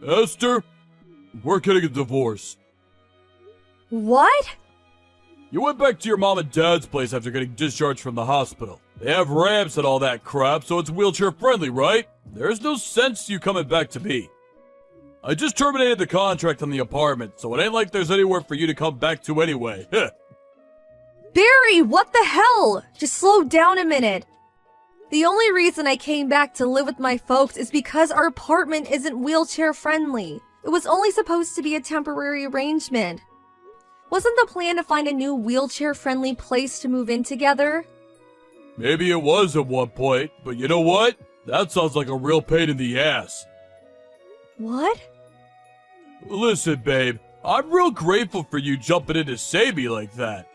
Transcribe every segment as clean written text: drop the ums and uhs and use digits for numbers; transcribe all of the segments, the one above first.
Esther, we're getting a divorce. What? You went back to your mom and dad's place after getting discharged from the hospital. They have ramps and all that crap, so it's wheelchair friendly, right? There's no sense you coming back to me. I just terminated the contract on the apartment, so it ain't like there's anywhere for you to come back to anyway. Barry, what the hell? Just slow down a minute. The only reason I came back to live with my folks is because our apartment isn't wheelchair friendly. It was only supposed to be a temporary arrangement. Wasn't the plan to find a new wheelchair-friendly place to move in together? Maybe it was at one point, but you know what? That sounds like a real pain in the ass. What? Listen, babe, I'm real grateful for you jumping in to save me like that.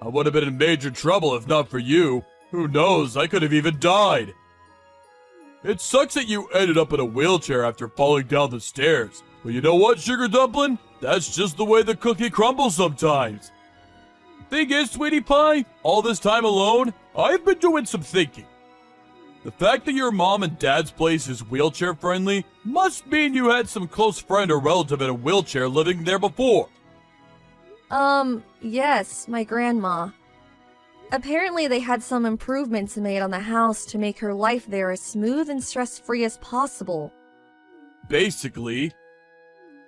I would have been in major trouble if not for you. Who knows, I could have even died. It sucks that you ended up in a wheelchair after falling down the stairs. But you know what, Sugar Dumpling? That's just the way the cookie crumbles sometimes. Thing is, Sweetie Pie, all this time alone, I've been doing some thinking. The fact that your mom and dad's place is wheelchair friendly must mean you had some close friend or relative in a wheelchair living there before. Yes, my grandma. Apparently they had some improvements made on the house to make her life there as smooth and stress-free as possible. Basically,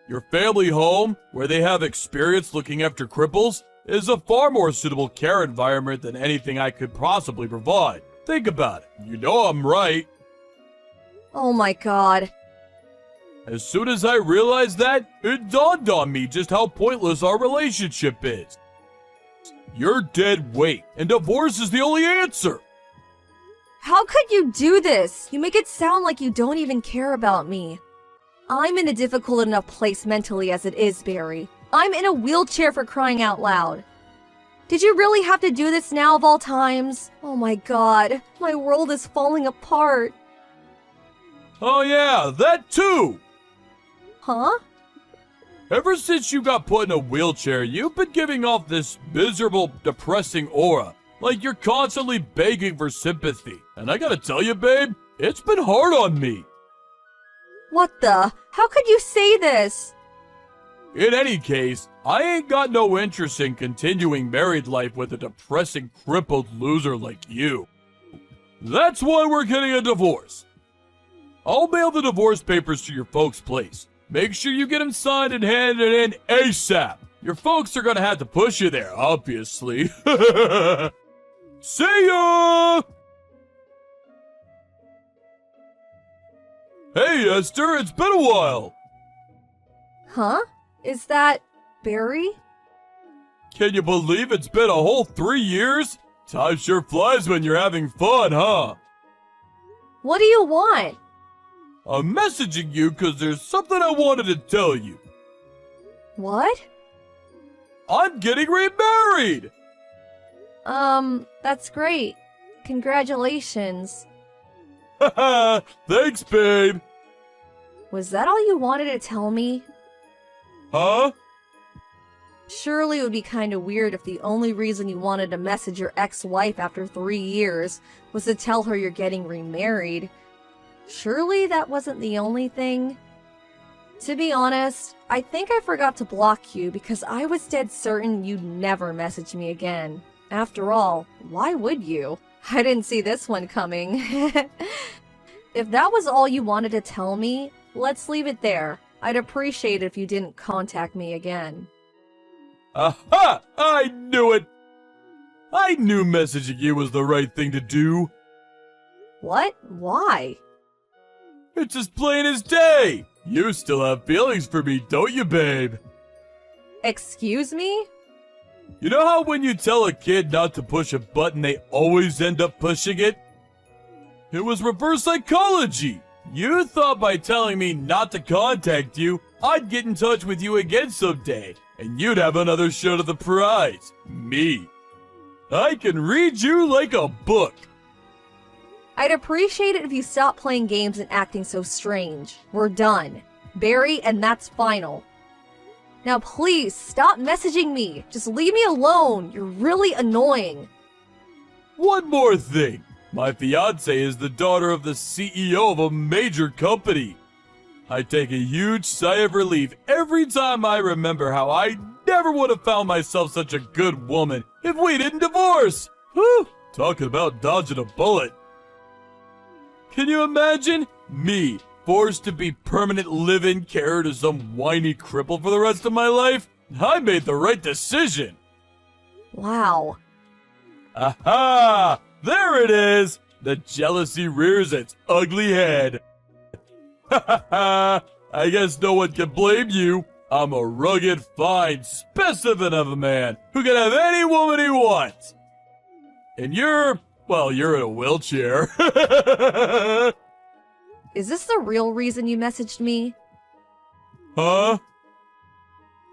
your family home, where they have experience looking after cripples, is a far more suitable care environment than anything I could possibly provide. Think about it. You know I'm right. Oh my god. As soon as I realized that, it dawned on me just how pointless our relationship is. You're dead weight, and divorce is the only answer. How could you do this? You make it sound like you don't even care about me. I'm in a difficult enough place mentally as it is, Barry. I'm in a wheelchair for crying out loud. Did you really have to do this now of all times? Oh my god, my world is falling apart. Oh yeah, that too! Huh? Ever since you got put in a wheelchair, you've been giving off this miserable, depressing aura. Like you're constantly begging for sympathy. And I gotta tell you, babe, it's been hard on me. What the? How could you say this? In any case, I ain't got no interest in continuing married life with a depressing, crippled loser like you. That's why we're getting a divorce. I'll mail the divorce papers to your folks' place. Make sure you get them signed and handed in ASAP. Your folks are gonna have to push you there, obviously. See ya! Hey, Esther, it's been a while. Huh? Is that Barry? Can you believe it's been a whole 3 years? Time sure flies when you're having fun, huh? What do you want? I'm messaging you because there's something I wanted to tell you. What? I'm getting remarried! That's great. Congratulations. Haha, thanks, babe. Was that all you wanted to tell me? Huh? Surely it would be kinda weird if the only reason you wanted to message your ex-wife after 3 years was to tell her you're getting remarried. Surely that wasn't the only thing? To be honest, I think I forgot to block you because I was dead certain you'd never message me again. After all, why would you? I didn't see this one coming. If that was all you wanted to tell me, let's leave it there. I'd appreciate it if you didn't contact me again. Aha! I knew it! I knew messaging you was the right thing to do. What? Why? It's as plain as day. You still have feelings for me, don't you, babe? Excuse me? You know how when you tell a kid not to push a button, they always end up pushing it? It was reverse psychology. You thought by telling me not to contact you, I'd get in touch with you again someday, and you'd have another shot of the prize, me. I can read you like a book. I'd appreciate it if you stopped playing games and acting so strange. We're done. Barry, and that's final. Now please, stop messaging me. Just leave me alone. You're really annoying. One more thing. My fiancée is the daughter of the CEO of a major company. I take a huge sigh of relief every time I remember how I never would have found myself such a good woman if we didn't divorce. Whew, talking about dodging a bullet. Can you imagine me forced to be permanent live-in carer to some whiny cripple for the rest of my life? I made the right decision. Wow. Aha! There it is! The jealousy rears its ugly head. Ha ha ha! I guess no one can blame you. I'm a rugged, fine specimen of a man who can have any woman he wants. And you're in a wheelchair. Is this the real reason you messaged me? Huh?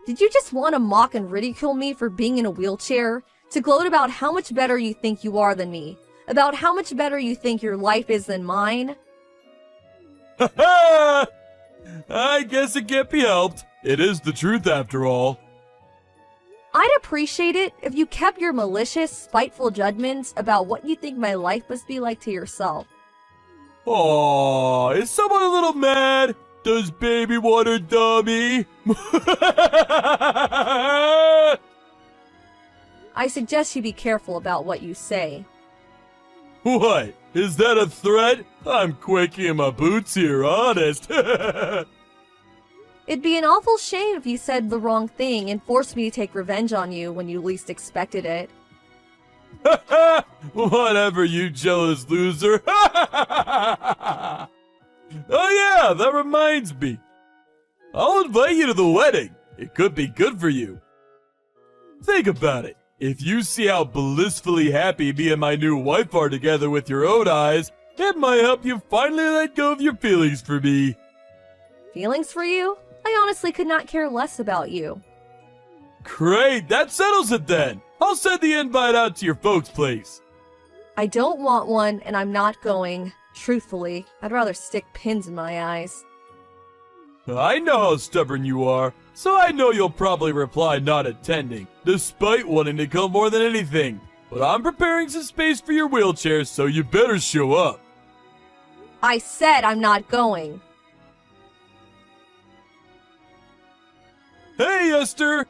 Did you just want to mock and ridicule me for being in a wheelchair? To gloat about how much better you think you are than me? About how much better you think your life is than mine? Ha ha! I guess it can't be helped. It is the truth after all. I'd appreciate it if you kept your malicious, spiteful judgments about what you think my life must be like to yourself. Aww, is someone a little mad? Does baby want her dummy? I suggest you be careful about what you say. What? Is that a threat? I'm quaking in my boots here, honest. It'd be an awful shame if you said the wrong thing and forced me to take revenge on you when you least expected it. Whatever, you jealous loser. Oh yeah, that reminds me. I'll invite you to the wedding. It could be good for you. Think about it. If you see how blissfully happy me and my new wife are together with your own eyes, it might help you finally let go of your feelings for me. Feelings for you? I honestly could not care less about you. Great, that settles it then. I'll send the invite out to your folks' place. I don't want one, and I'm not going. Truthfully, I'd rather stick pins in my eyes. I know how stubborn you are, so I know you'll probably reply not attending, despite wanting to come more than anything. But I'm preparing some space for your wheelchair, so you better show up. I said I'm not going. Hey, Esther!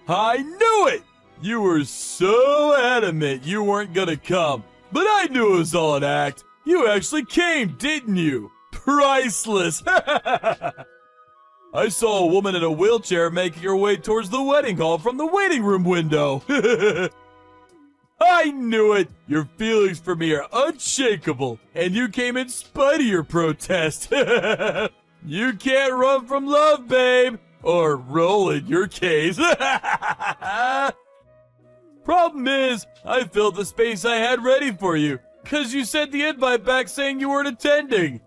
I knew it! You were so adamant you weren't gonna come, but I knew it was all an act. You actually came, didn't you? Priceless! I saw a woman in a wheelchair making her way towards the wedding hall from the waiting room window. I knew it! Your feelings for me are unshakable, and you came in spite of your protest. You can't run from love, babe! Or roll in your case. Problem is, I filled the space I had ready for you, 'cause you sent the invite back saying you weren't attending.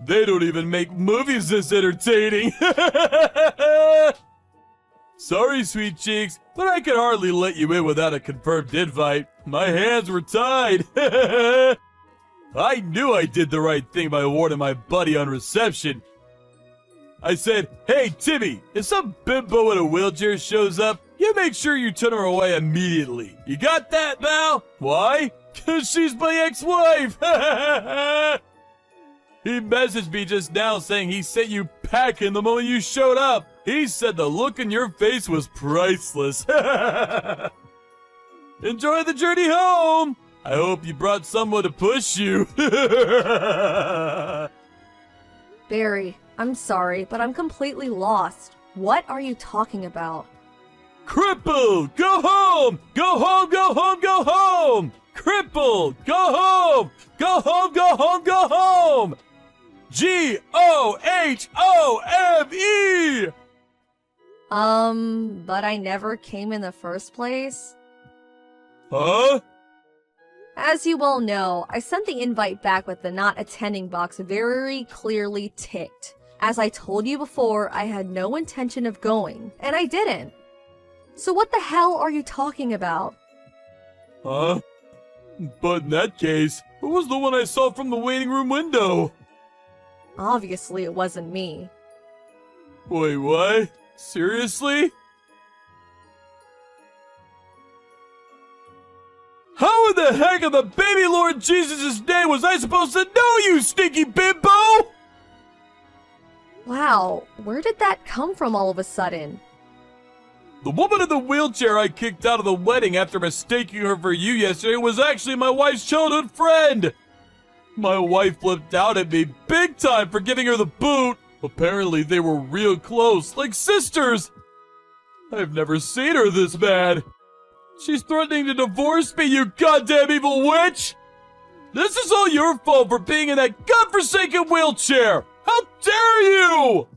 They don't even make movies this entertaining. Sorry, sweet cheeks, but I could hardly let you in without a confirmed invite. My hands were tied. I knew I did the right thing by warning my buddy on reception. I said, hey, Timmy, if some bimbo in a wheelchair shows up, you make sure you turn her away immediately. You got that, Val? Why? 'Cause she's my ex-wife. He messaged me just now saying he sent you packing the moment you showed up. He said the look in your face was priceless. Enjoy the journey home. I hope you brought someone to push you. Barry, I'm sorry, but I'm completely lost. What are you talking about? Crippled! Go home! Go home, go home, go home! Crippled! Go home! Go home, go home, go home! G-O-H-O-M-E! But I never came in the first place? Huh? As you well know, I sent the invite back with the not attending box very clearly ticked. As I told you before, I had no intention of going, and I didn't. So what the hell are you talking about? Huh? But in that case, who was the one I saw from the waiting room window? Obviously, it wasn't me. Wait, what? Seriously? How in the heck of the baby Lord Jesus' name was I supposed to know, you stinky bimbo? Wow, where did that come from all of a sudden? The woman in the wheelchair I kicked out of the wedding after mistaking her for you yesterday was actually my wife's childhood friend. My wife flipped out at me big time for giving her the boot. Apparently they were real close, like sisters. I've never seen her this mad. She's threatening to divorce me, you goddamn evil witch! This is all your fault for being in that godforsaken wheelchair! How dare you!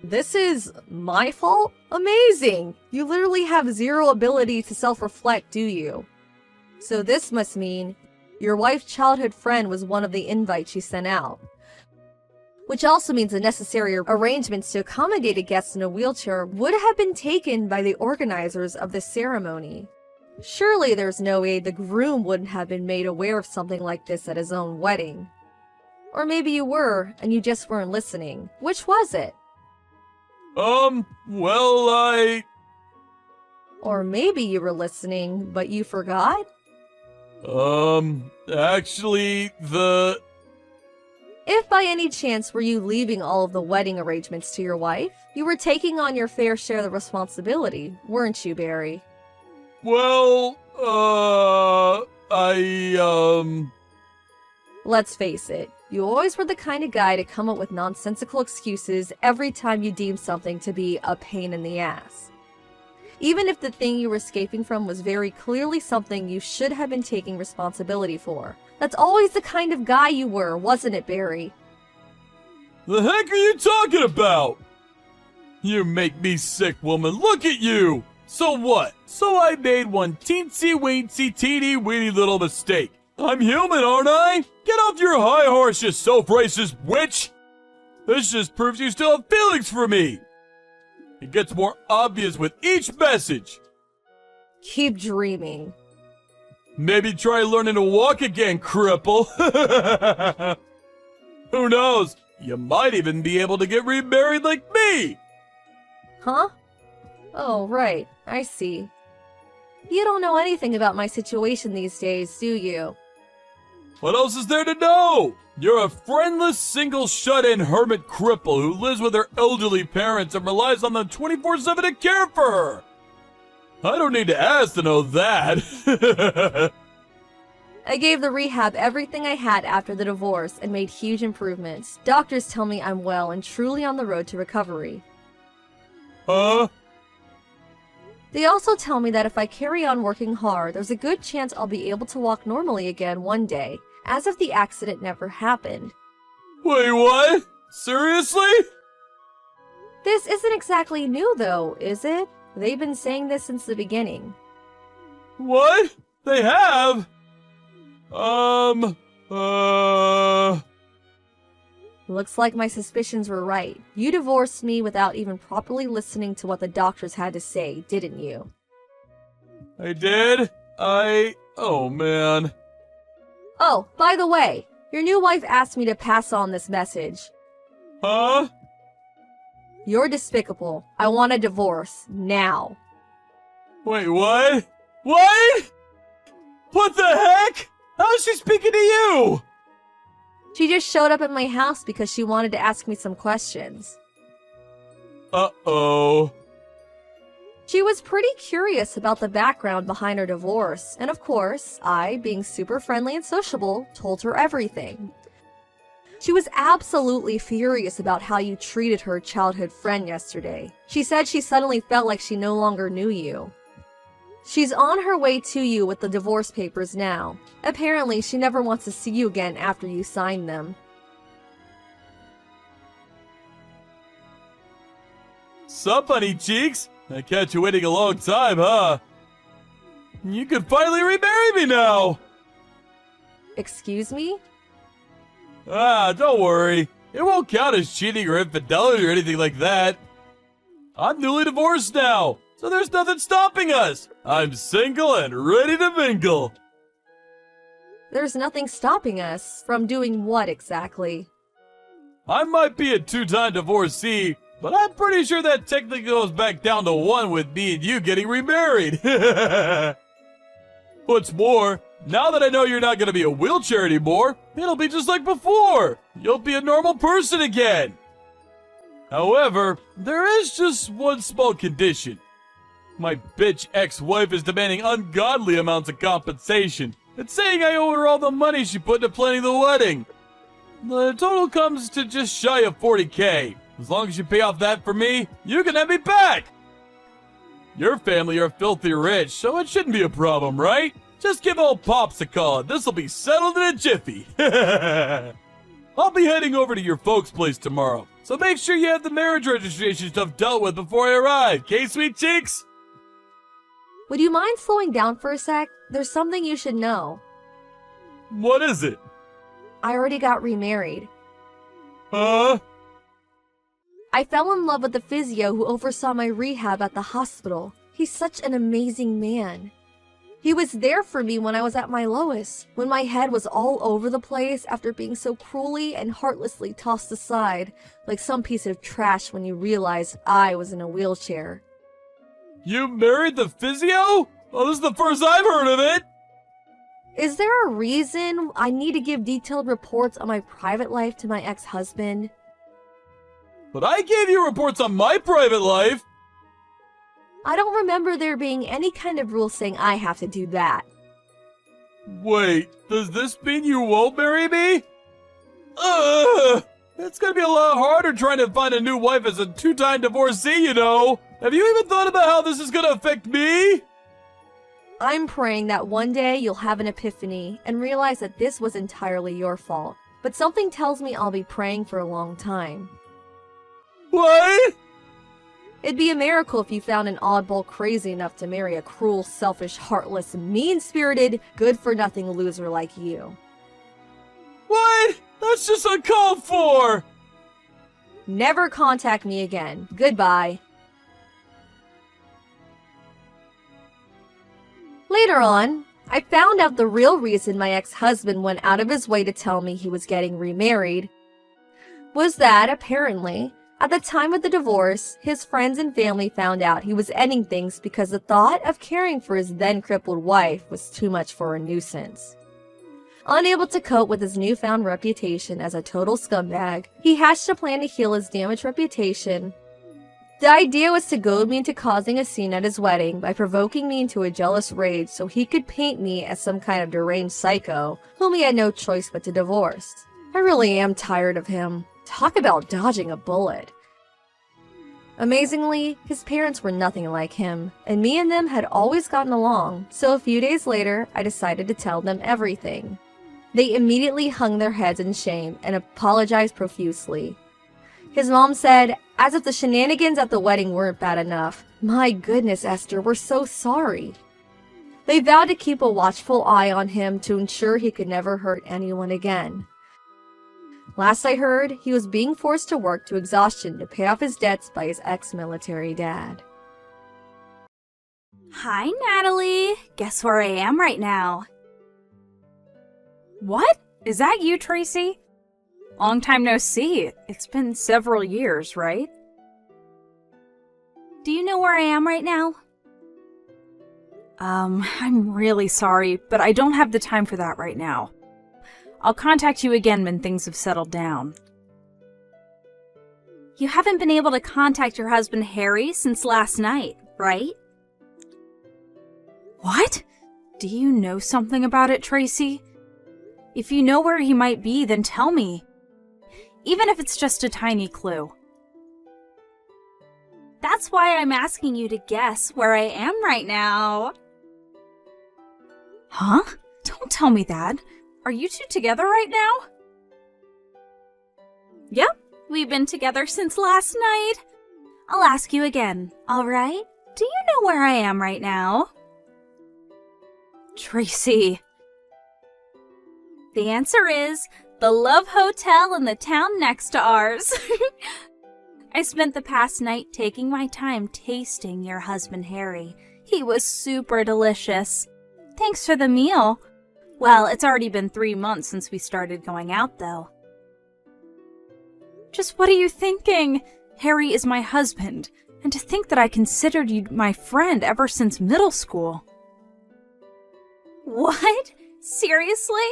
This is my fault? Amazing! You literally have zero ability to self-reflect, do you? So this must mean your wife's childhood friend was one of the invites she sent out. Which also means the necessary arrangements to accommodate a guest in a wheelchair would have been taken by the organizers of the ceremony. Surely there's no way the groom wouldn't have been made aware of something like this at his own wedding. Or maybe you were, and you just weren't listening. Which was it? Or maybe you were listening, but you forgot? Actually, If by any chance were you leaving all of the wedding arrangements to your wife, you were taking on your fair share of the responsibility, weren't you, Barry? Let's face it, you always were the kind of guy to come up with nonsensical excuses every time you deemed something to be a pain in the ass. Even if the thing you were escaping from was very clearly something you should have been taking responsibility for. That's always the kind of guy you were, wasn't it, Barry? The heck are you talking about? You make me sick, woman. Look at you! So what? So I made one teensy-weensy, teeny-weeny little mistake. I'm human, aren't I? Get off your high horse, you self-racist witch! This just proves you still have feelings for me! It gets more obvious with each message. Keep dreaming. Maybe try learning to walk again, cripple. Who knows? You might even be able to get remarried like me! Huh? Oh, right. I see. You don't know anything about my situation these days, do you? What else is there to know? You're a friendless, single, shut-in hermit cripple who lives with her elderly parents and relies on them 24/7 to care for her. I don't need to ask to know that. I gave the rehab everything I had after the divorce and made huge improvements. Doctors tell me I'm well and truly on the road to recovery. Huh? They also tell me that if I carry on working hard, there's a good chance I'll be able to walk normally again one day, as if the accident never happened. Wait, what? Seriously? This isn't exactly new though, is it? They've been saying this since the beginning. What? They have? Looks like my suspicions were right. You divorced me without even properly listening to what the doctors had to say, didn't you? I did? Oh man. Oh, by the way, your new wife asked me to pass on this message. Huh? You're despicable. I want a divorce. Now. Wait, what? What? What the heck? How is she speaking to you? She just showed up at my house because she wanted to ask me some questions. Uh-oh. She was pretty curious about the background behind her divorce, and of course, I, being super friendly and sociable, told her everything. She was absolutely furious about how you treated her childhood friend yesterday. She said she suddenly felt like she no longer knew you. She's on her way to you with the divorce papers now. Apparently, she never wants to see you again after you sign them. Sup, honey cheeks? I catch you waiting a long time, huh? You could finally remarry me now! Excuse me? Ah, don't worry. It won't count as cheating or infidelity or anything like that. I'm newly divorced now, so there's nothing stopping us. I'm single and ready to mingle. There's nothing stopping us from doing what exactly? I might be a two-time divorcee, but I'm pretty sure that technically goes back down to one with me and you getting remarried. What's more, now that I know you're not going to be a wheelchair anymore, it'll be just like before. You'll be a normal person again. However, there is just one small condition. My bitch ex-wife is demanding ungodly amounts of compensation and saying I owe her all the money she put into planning the wedding. The total comes to just shy of 40K. As long as you pay off that for me, you can have me back. Your family are filthy rich, so it shouldn't be a problem, right? Just give old Pops a call and this'll be settled in a jiffy. I'll be heading over to your folks' place tomorrow, so make sure you have the marriage registration stuff dealt with before I arrive, okay, sweet cheeks? Would you mind slowing down for a sec? There's something you should know. What is it? I already got remarried. Huh? I fell in love with the physio who oversaw my rehab at the hospital. He's such an amazing man. He was there for me when I was at my lowest, when my head was all over the place after being so cruelly and heartlessly tossed aside, like some piece of trash when you realize I was in a wheelchair. You married the physio? Oh, this is the first I've heard of it! Is there a reason I need to give detailed reports on my private life to my ex-husband? But I gave you reports on my private life! I don't remember there being any kind of rule saying I have to do that. Wait, does this mean you won't marry me? Ugh! It's gonna be a lot harder trying to find a new wife as a two-time divorcee, you know! Have you even thought about how this is gonna affect me? I'm praying that one day you'll have an epiphany and realize that this was entirely your fault. But something tells me I'll be praying for a long time. What? It'd be a miracle if you found an oddball crazy enough to marry a cruel, selfish, heartless, mean-spirited, good-for-nothing loser like you. What? That's just uncalled for! Never contact me again. Goodbye. Later on, I found out the real reason my ex-husband went out of his way to tell me he was getting remarried was that, apparently, at the time of the divorce, his friends and family found out he was ending things because the thought of caring for his then-crippled wife was too much for a nuisance. Unable to cope with his newfound reputation as a total scumbag, he hatched a plan to heal his damaged reputation. The idea was to goad me into causing a scene at his wedding by provoking me into a jealous rage so he could paint me as some kind of deranged psycho whom he had no choice but to divorce. I really am tired of him. Talk about dodging a bullet. Amazingly, his parents were nothing like him, and me and them had always gotten along, so a few days later, I decided to tell them everything. They immediately hung their heads in shame and apologized profusely. His mom said, as if the shenanigans at the wedding weren't bad enough, "My goodness, Esther, we're so sorry." They vowed to keep a watchful eye on him to ensure he could never hurt anyone again. Last I heard, he was being forced to work to exhaustion to pay off his debts by his ex-military dad. Hi, Natalie. Guess where I am right now? What? Is that you, Tracy? Long time no see. It's been several years, right? Do you know where I am right now? I'm really sorry, but I don't have the time for that right now. I'll contact you again when things have settled down. You haven't been able to contact your husband Harry since last night, right? What? Do you know something about it, Tracy? If you know where he might be, then tell me. Even if it's just a tiny clue. That's why I'm asking you to guess where I am right now. Huh? Don't tell me that. Are you two together right now? Yep, we've been together since last night. I'll ask you again, all right? Do you know where I am right now? Tracy. The answer is the Love Hotel in the town next to ours. I spent the past night taking my time tasting your husband Harry. He was super delicious. Thanks for the meal. Well, it's already been 3 months since we started going out, though. Just what are you thinking? Harry is my husband, and to think that I considered you my friend ever since middle school. What? Seriously?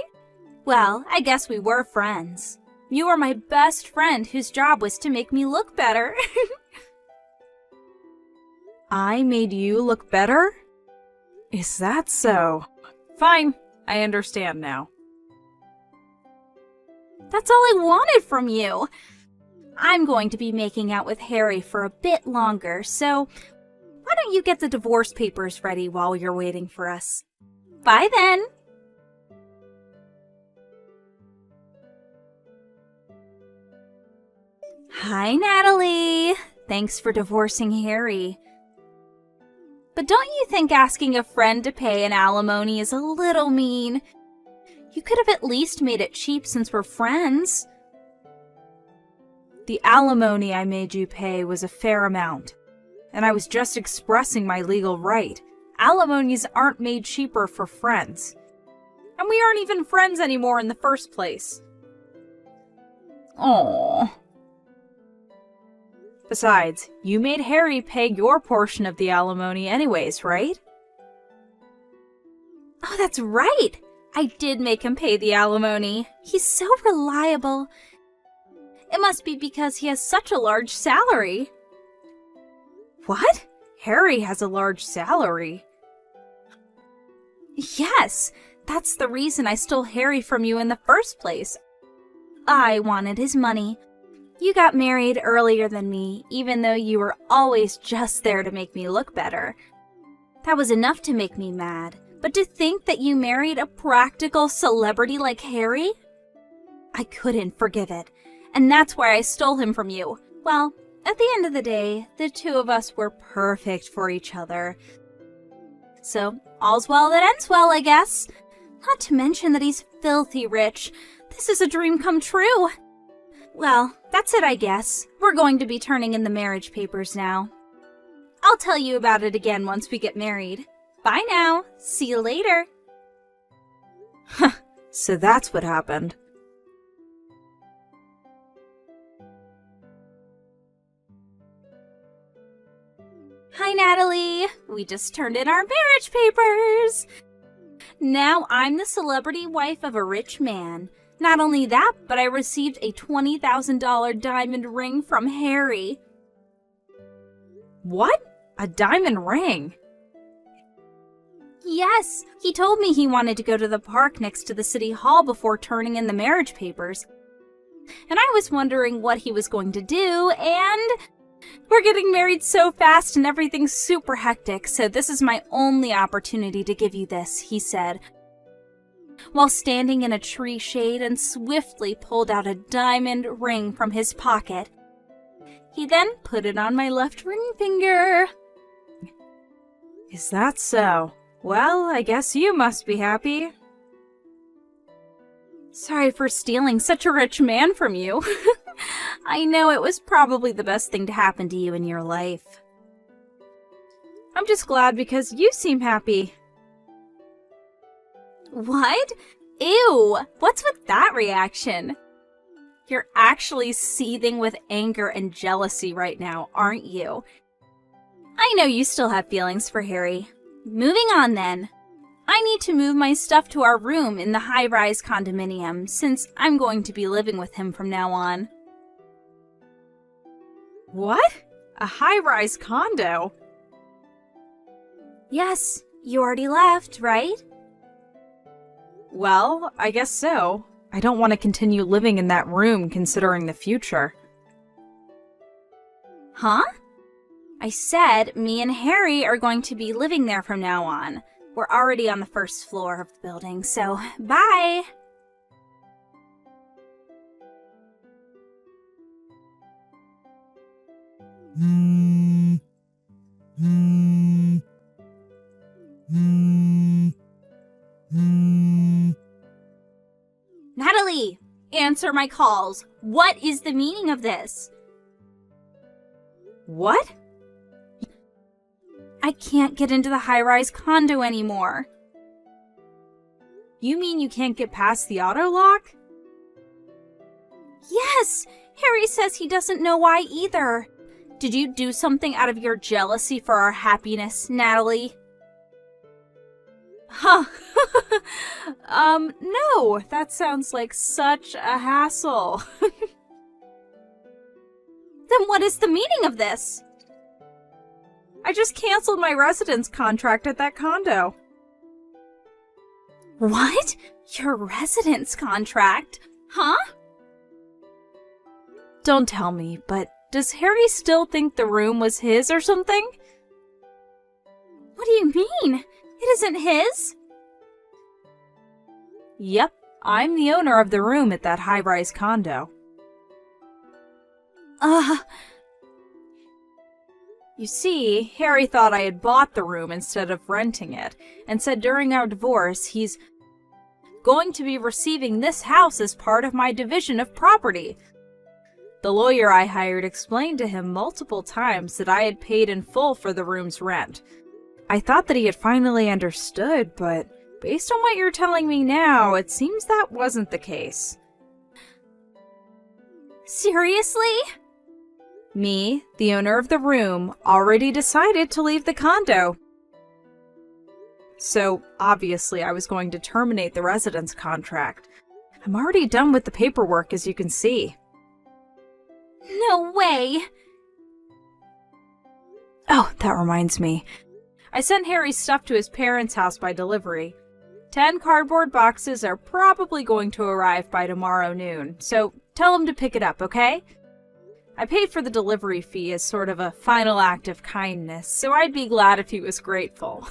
Well, I guess we were friends. You were my best friend whose job was to make me look better. I made you look better? Is that so? Fine, I understand now. That's all I wanted from you. I'm going to be making out with Harry for a bit longer, so why don't you get the divorce papers ready while you're waiting for us? Bye then. Hi, Natalie. Thanks for divorcing Harry. But don't you think asking a friend to pay an alimony is a little mean? You could have at least made it cheap since we're friends. The alimony I made you pay was a fair amount, and I was just expressing my legal right. Alimonies aren't made cheaper for friends. And we aren't even friends anymore in the first place. Aww. Besides, you made Harry pay your portion of the alimony anyways, right? Oh, that's right! I did make him pay the alimony. He's so reliable. It must be because he has such a large salary. What? Harry has a large salary. Yes, that's the reason I stole Harry from you in the first place. I wanted his money. You got married earlier than me, even though you were always just there to make me look better. That was enough to make me mad. But to think that you married a practical celebrity like Harry? I couldn't forgive it. And that's why I stole him from you. Well, at the end of the day, the two of us were perfect for each other. So, all's well that ends well, I guess. Not to mention that he's filthy rich. This is a dream come true. Well, that's it, I guess. We're going to be turning in the marriage papers now. I'll tell you about it again once we get married. Bye now. See you later. So that's what happened. Hi, Natalie. We just turned in our marriage papers. Now I'm the celebrity wife of a rich man. Not only that, but I received a $20,000 diamond ring from Harry. What? A diamond ring? Yes, he told me he wanted to go to the park next to the city hall before turning in the marriage papers. And I was wondering what he was going to do, and we're getting married so fast and everything's super hectic, so this is my only opportunity to give you this, he said, while standing in a tree shade and swiftly pulled out a diamond ring from his pocket. He then put it on my left ring finger. Is that so? Well, I guess you must be happy. Sorry for stealing such a rich man from you. I know it was probably the best thing to happen to you in your life. I'm just glad because you seem happy. What? Ew! What's with that reaction? You're actually seething with anger and jealousy right now, aren't you? I know you still have feelings for Harry. Moving on then. I need to move my stuff to our room in the high-rise condominium since I'm going to be living with him from now on. What? A high-rise condo? Yes, you already left, right? Well, I guess so. I don't want to continue living in that room considering the future. Huh? I said me and Harry are going to be living there from now on. We're already on the first floor of the building, so bye! Natalie, answer my calls. What is the meaning of this? What? I can't get into the high-rise condo anymore. You mean you can't get past the auto lock? Yes! Harry says he doesn't know why either. Did you do something out of your jealousy for our happiness, Natalie? Huh. No, that sounds like such a hassle. Then what is the meaning of this? I just canceled my residence contract at that condo. What? Your residence contract? Huh? Don't tell me, but does Harry still think the room was his or something? What do you mean? It isn't his? Yep, I'm the owner of the room at that high-rise condo. You see, Harry thought I had bought the room instead of renting it, and said during our divorce he's going to be receiving this house as part of my division of property. The lawyer I hired explained to him multiple times that I had paid in full for the room's rent. I thought that he had finally understood, but based on what you're telling me now, it seems that wasn't the case. Seriously? Me, the owner of the room, already decided to leave the condo. So, obviously, I was going to terminate the residence contract. I'm already done with the paperwork, as you can see. No way! Oh, that reminds me. I sent Harry's stuff to his parents' house by delivery. 10 cardboard boxes are probably going to arrive by tomorrow noon, so tell him to pick it up, okay? I paid for the delivery fee as sort of a final act of kindness, so I'd be glad if he was grateful.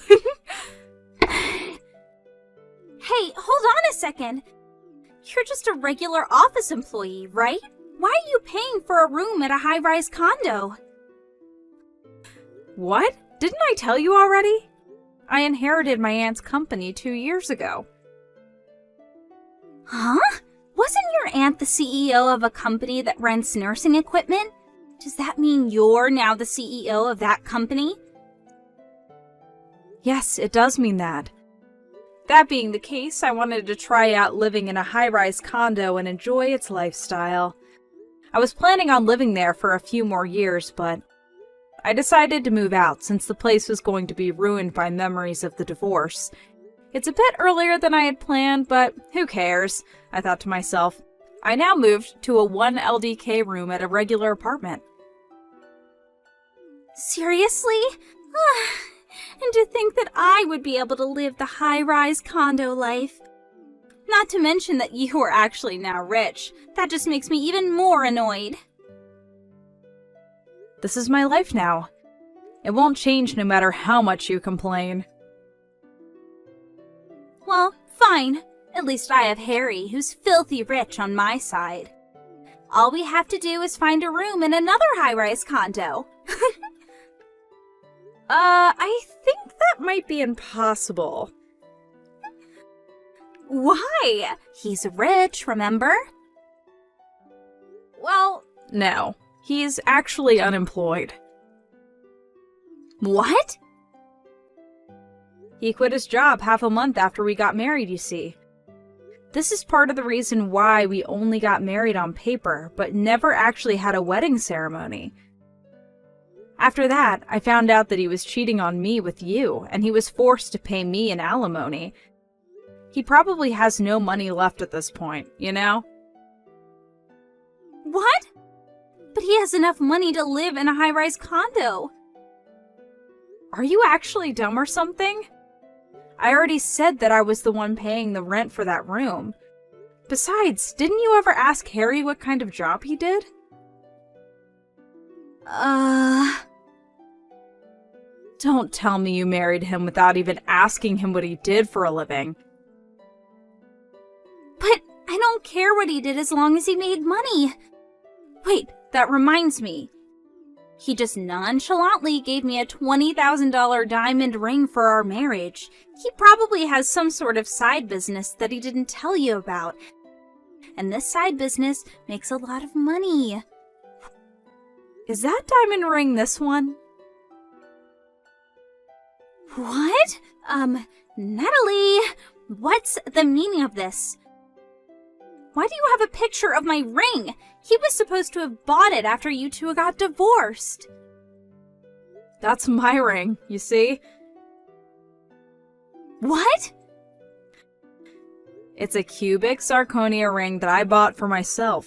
Hey, hold on a second. You're just a regular office employee, right? Why are you paying for a room at a high-rise condo? What? Didn't I tell you already? I inherited my aunt's company 2 years ago. Huh? Wasn't your aunt the CEO of a company that rents nursing equipment? Does that mean you're now the CEO of that company? Yes, it does mean that. That being the case, I wanted to try out living in a high-rise condo and enjoy its lifestyle. I was planning on living there for a few more years, but I decided to move out since the place was going to be ruined by memories of the divorce. It's a bit earlier than I had planned, but who cares? I thought to myself. I now moved to a 1 LDK room at a regular apartment. Seriously? And to think that I would be able to live the high-rise condo life. Not to mention that you are actually now rich. That just makes me even more annoyed. This is my life now. It won't change no matter how much you complain. Well, fine. At least I have Harry, who's filthy rich on my side. All we have to do is find a room in another high-rise condo. I think that might be impossible. Why? He's rich, remember? Well, no. He's actually unemployed. What? He quit his job half a month after we got married, you see. This is part of the reason why we only got married on paper, but never actually had a wedding ceremony. After that, I found out that he was cheating on me with you, and he was forced to pay me an alimony. He probably has no money left at this point, you know? What? But he has enough money to live in a high-rise condo. Are you actually dumb or something? I already said that I was the one paying the rent for that room. Besides, didn't you ever ask Harry what kind of job he did? Don't tell me you married him without even asking him what he did for a living. But I don't care what he did as long as he made money. Wait, that reminds me. He just nonchalantly gave me a $20,000 diamond ring for our marriage. He probably has some sort of side business that he didn't tell you about. And this side business makes a lot of money. Is that diamond ring this one? What? Natalie, what's the meaning of this? Why do you have a picture of my ring? He was supposed to have bought it after you two got divorced. That's my ring, you see? What? It's a cubic zirconia ring that I bought for myself.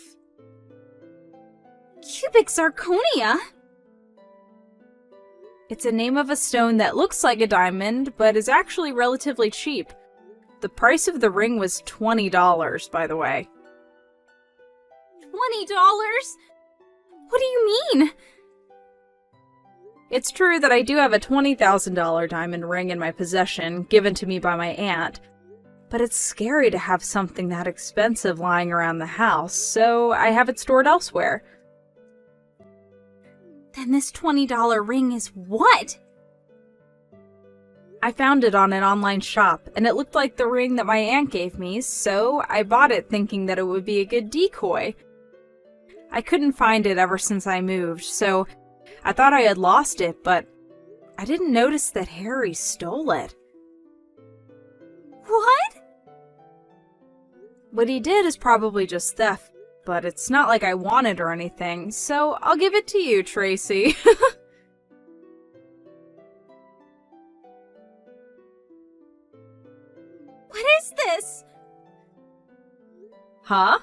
Cubic zirconia? It's a name of a stone that looks like a diamond, but is actually relatively cheap. The price of the ring was $20, by the way. $20? What do you mean? It's true that I do have a $20,000 diamond ring in my possession, given to me by my aunt, but it's scary to have something that expensive lying around the house, so I have it stored elsewhere. Then this $20 ring is what? I found it on an online shop, and it looked like the ring that my aunt gave me, so I bought it thinking that it would be a good decoy. I couldn't find it ever since I moved, so I thought I had lost it, but I didn't notice that Harry stole it. What? What he did is probably just theft, but it's not like I want it or anything, so I'll give it to you, Tracy. What is this? Huh?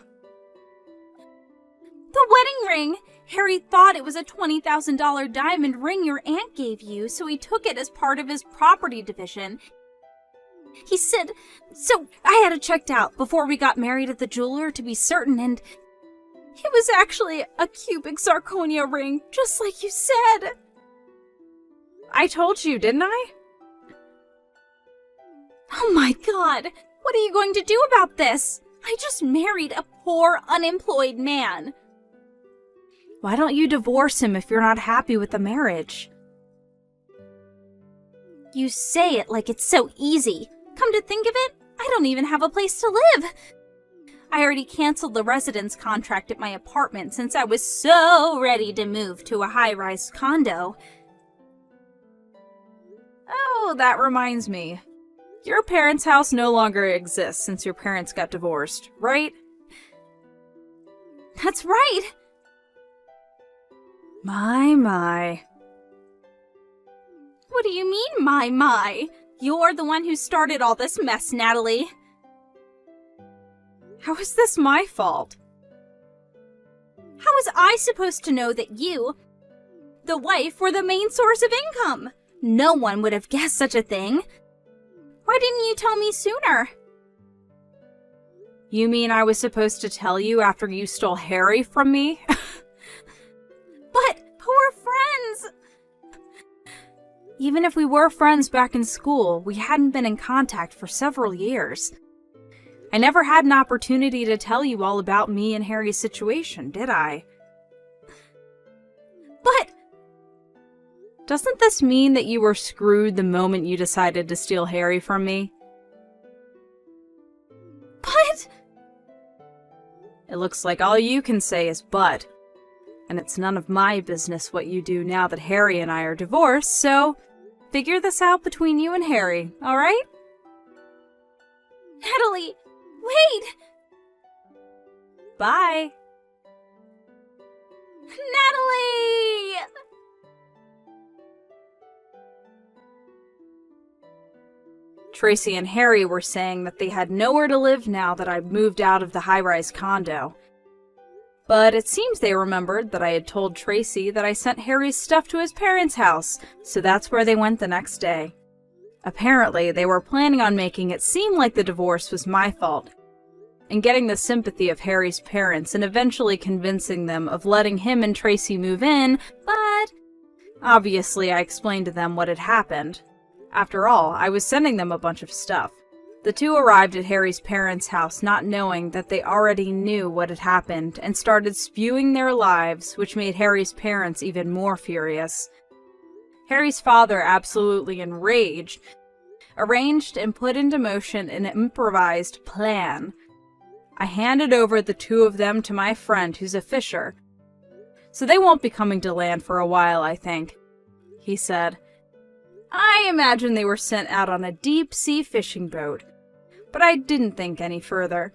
The wedding ring! Harry thought it was a $20,000 diamond ring your aunt gave you, so he took it as part of his property division. He said, so I had it checked out before we got married at the jeweler to be certain, and it was actually a cubic zirconia ring, just like you said. I told you, didn't I? Oh my god, what are you going to do about this? I just married a poor, unemployed man. Why don't you divorce him if you're not happy with the marriage? You say it like it's so easy. Come to think of it, I don't even have a place to live. I already canceled the residence contract at my apartment since I was so ready to move to a high-rise condo. Oh, that reminds me. Your parents' house no longer exists since your parents got divorced, right? That's right. My. What do you mean, my? You're the one who started all this mess, Natalie. How is this my fault? How was I supposed to know that you, the wife, were the main source of income? No one would have guessed such a thing. Why didn't you tell me sooner? You mean I was supposed to tell you after you stole Harry from me? But we're friends! Even if we were friends back in school, we hadn't been in contact for several years. I never had an opportunity to tell you all about me and Harry's situation, did I? But doesn't this mean that you were screwed the moment you decided to steal Harry from me? But it looks like all you can say is but. And it's none of my business what you do now that Harry and I are divorced, so figure this out between you and Harry, alright? Natalie, wait! Bye! Natalie! Tracy and Harry were saying that they had nowhere to live now that I'd moved out of the high-rise condo. But it seems they remembered that I had told Tracy that I sent Harry's stuff to his parents' house, so that's where they went the next day. Apparently, they were planning on making it seem like the divorce was my fault, and getting the sympathy of Harry's parents and eventually convincing them of letting him and Tracy move in, but obviously I explained to them what had happened. After all, I was sending them a bunch of stuff. The two arrived at Harry's parents' house not knowing that they already knew what had happened and started spewing their lives, which made Harry's parents even more furious. Harry's father, absolutely enraged, arranged and put into motion an improvised plan. I handed over the two of them to my friend who's a fisher. So they won't be coming to land for a while, I think, he said. I imagine they were sent out on a deep-sea fishing boat, but I didn't think any further.